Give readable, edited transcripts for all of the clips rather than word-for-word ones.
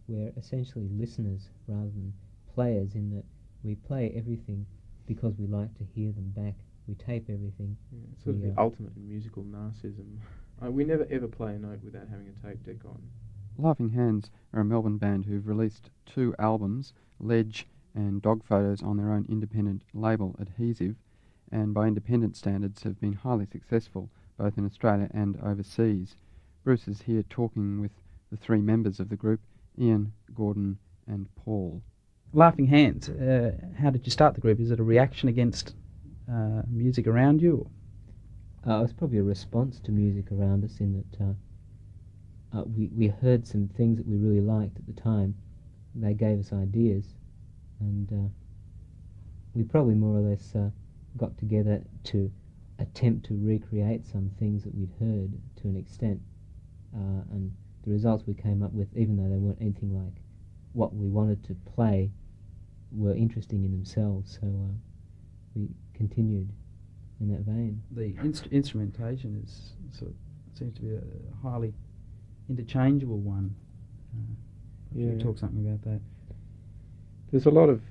we're essentially listeners rather than players, in that we play everything because we like to hear them back. We tape everything. Yeah, it's sort of the ultimate in musical narcissism. We never ever play a note without having a tape deck on. Laughing Hands are a Melbourne band who've released 2 albums, Ledge and Dog Photos, on their own independent label, Adhesive, and by independent standards have been highly successful both in Australia and overseas. Bruce is here talking with the 3 members of the group, Ian, Gordon and Paul. Laughing Hands, how did you start the group? Is it a reaction against music around you? It was probably a response to music around us, in that we heard some things that we really liked at the time. They gave us ideas, and we probably more or less got together to attempt to recreate some things that we'd heard to an extent, and the results we came up with, even though they weren't anything like what we wanted to play, were interesting in themselves, so we continued in that vein. The instrumentation is seems to be a highly interchangeable one. Can you talk something about that? There's a lot of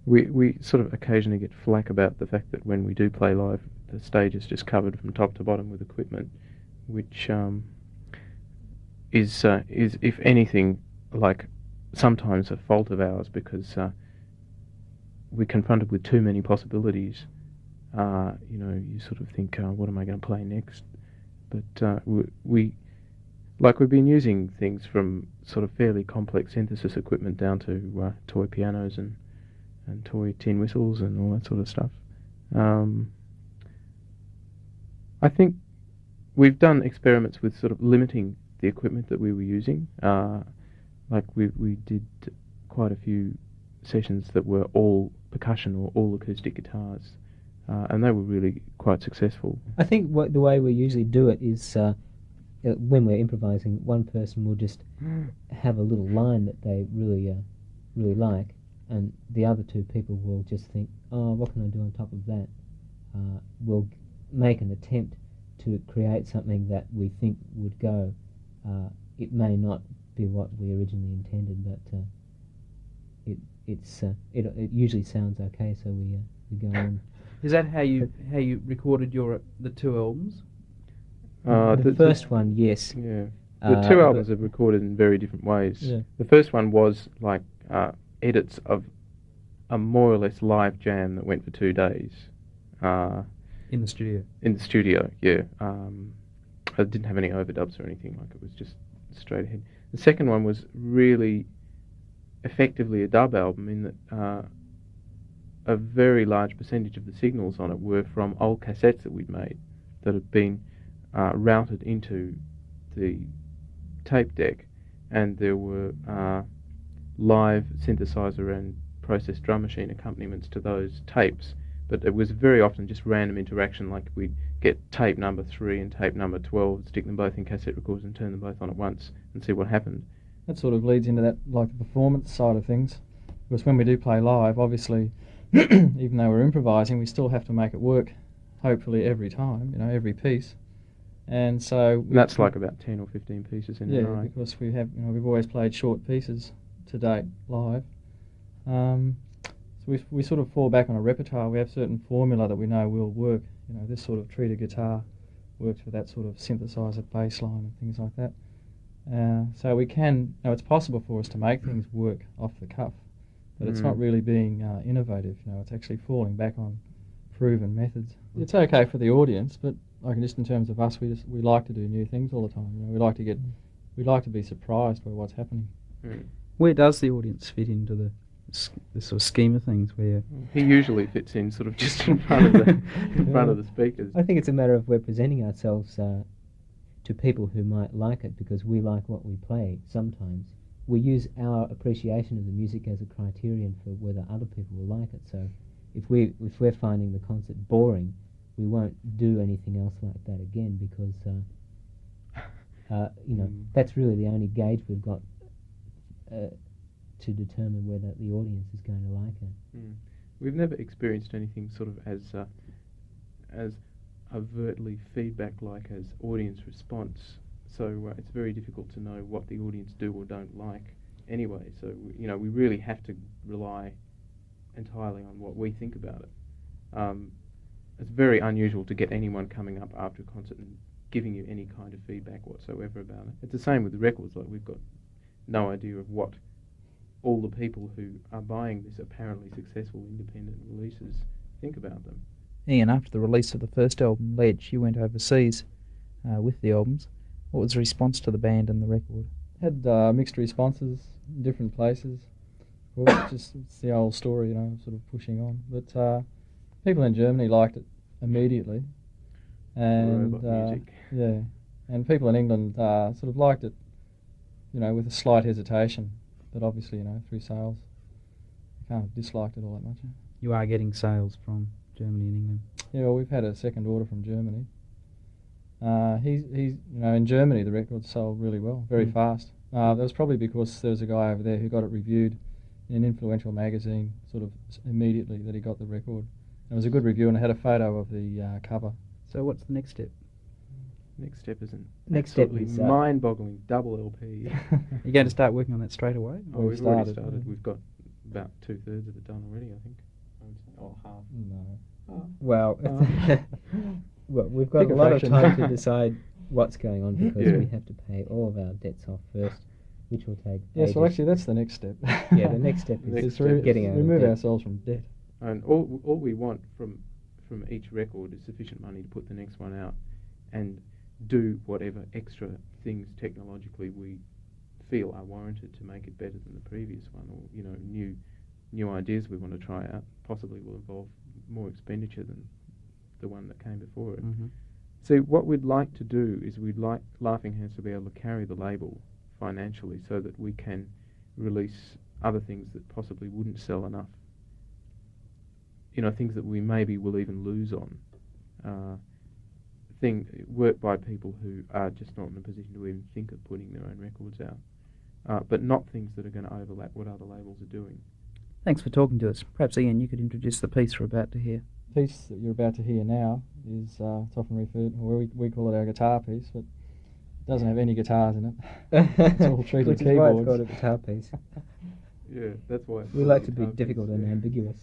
we sort of occasionally get flack about the fact that when we do play live, the stage is just covered from top to bottom with equipment, which is if anything like sometimes a fault of ours, because we're confronted with too many possibilities. You sort of think, what am I going to play next? But we've been using things from sort of fairly complex synthesis equipment down to toy pianos and toy tin whistles and all that sort of stuff. I think we've done experiments with sort of limiting the equipment that we were using. We did quite a few sessions that were all percussion or all acoustic guitars, and they were really quite successful. I think the way we usually do it is when we're improvising, one person will just have a little line that they really like, and the other 2 people will just think, oh, what can I do on top of that? We'll make an attempt to create something that we think would go. It may not be what we originally intended, but it usually sounds okay, so we go on. Is that how you recorded the 2 albums? The first one, yes. Yeah. The 2 albums are recorded in very different ways. Yeah. The first one was like edits of a more or less live jam that went for 2 days. In the studio? In the studio, yeah. I didn't have any overdubs or anything, like it was just straight ahead. The second one was really effectively a dub album, in that a very large percentage of the signals on it were from old cassettes that we'd made that had been routed into the tape deck, and there were live synthesizer and processed drum machine accompaniments to those tapes, but it was very often just random interaction, like we'd get tape number 3 and tape number 12, stick them both in cassette recorders and turn them both on at once and see what happened. That sort of leads into that, like the performance side of things, because when we do play live, obviously, even though we're improvising, we still have to make it work, hopefully every time, every piece. And so that's like about 10 or 15 pieces in a night. Yeah, because we've always played short pieces to date live. So we sort of fall back on a repertoire. We have certain formula that we know will work. This sort of treated guitar works with that sort of synthesizer bass line and things like that. So we can, it's possible for us to make things work off the cuff, but it's not really being innovative. It's actually falling back on proven methods. It's okay for the audience, but just in terms of us, we like to do new things all the time. We like to be surprised by what's happening. Where does the audience fit into the sort of scheme of things? Where he usually fits in sort of just in front of the speakers. I think it's a matter of we're presenting ourselves to people who might like it because we like what we play. Sometimes we use our appreciation of the music as a criterion for whether other people will like it. So if we're finding the concert boring, we won't do anything else like that again, because that's really the only gauge we've got to determine whether the audience is going to like it. We've never experienced anything sort of as overtly feedback-like as audience response. So it's very difficult to know what the audience do or don't like anyway. So, we really have to rely entirely on what we think about it. It's very unusual to get anyone coming up after a concert and giving you any kind of feedback whatsoever about it. It's the same with the records. Like, we've got no idea of what all the people who are buying this apparently successful independent releases think about them. Ian, after the release of the first album, Ledge, you went overseas with the albums. What was the response to the band and the record? Had mixed responses in different places. Of course, it's the old story, sort of pushing on. But people in Germany liked it immediately, and Robot music. yeah, and people in England sort of liked it, with a slight hesitation. But obviously, through sales, I can't have disliked it all that much. You are getting sales from Germany and England. Yeah, well, we've had a second order from Germany. He's in Germany the record sold really well, very fast. That was probably because there was a guy over there who got it reviewed in an influential magazine sort of immediately that he got the record. It was a good review, and it had a photo of the cover. So what's the next step? Next step is an Next step absolutely is, mind-boggling double LP. You're going to start working on that straight away? We've already started. We've got about 2/3 of it done already, I think. I would say. Or half. No. Well, well, we've got Pick a a lot of fraction. time to decide what's going on because Yeah. we have to pay all of our debts off first, which will take Yes, well, ages. actually, that's the next step. Yeah, the next step Next is step. getting out of remove debt. ourselves from debt. And all we want from each record is sufficient money to put the next one out and do whatever extra things technologically we feel are warranted to make it better than the previous one, or new ideas we want to try out possibly will involve more expenditure than the one that came before it. Mm-hmm. So what we'd like to do is we'd like Laughing Hands to be able to carry the label financially so that we can release other things that possibly wouldn't sell enough. Things that we maybe will even lose on. Work by people who are just not in a position to even think of putting their own records out. But not things that are going to overlap what other labels are doing. Thanks for talking to us. Perhaps, Ian, you could introduce the piece we're about to hear. The piece that you're about to hear now is it's often referred, well, we call it our guitar piece, but it doesn't have any guitars in it. It's all treated Which is why it's keyboards. called a guitar piece. Yeah, that's why. We like to be difficult and ambiguous.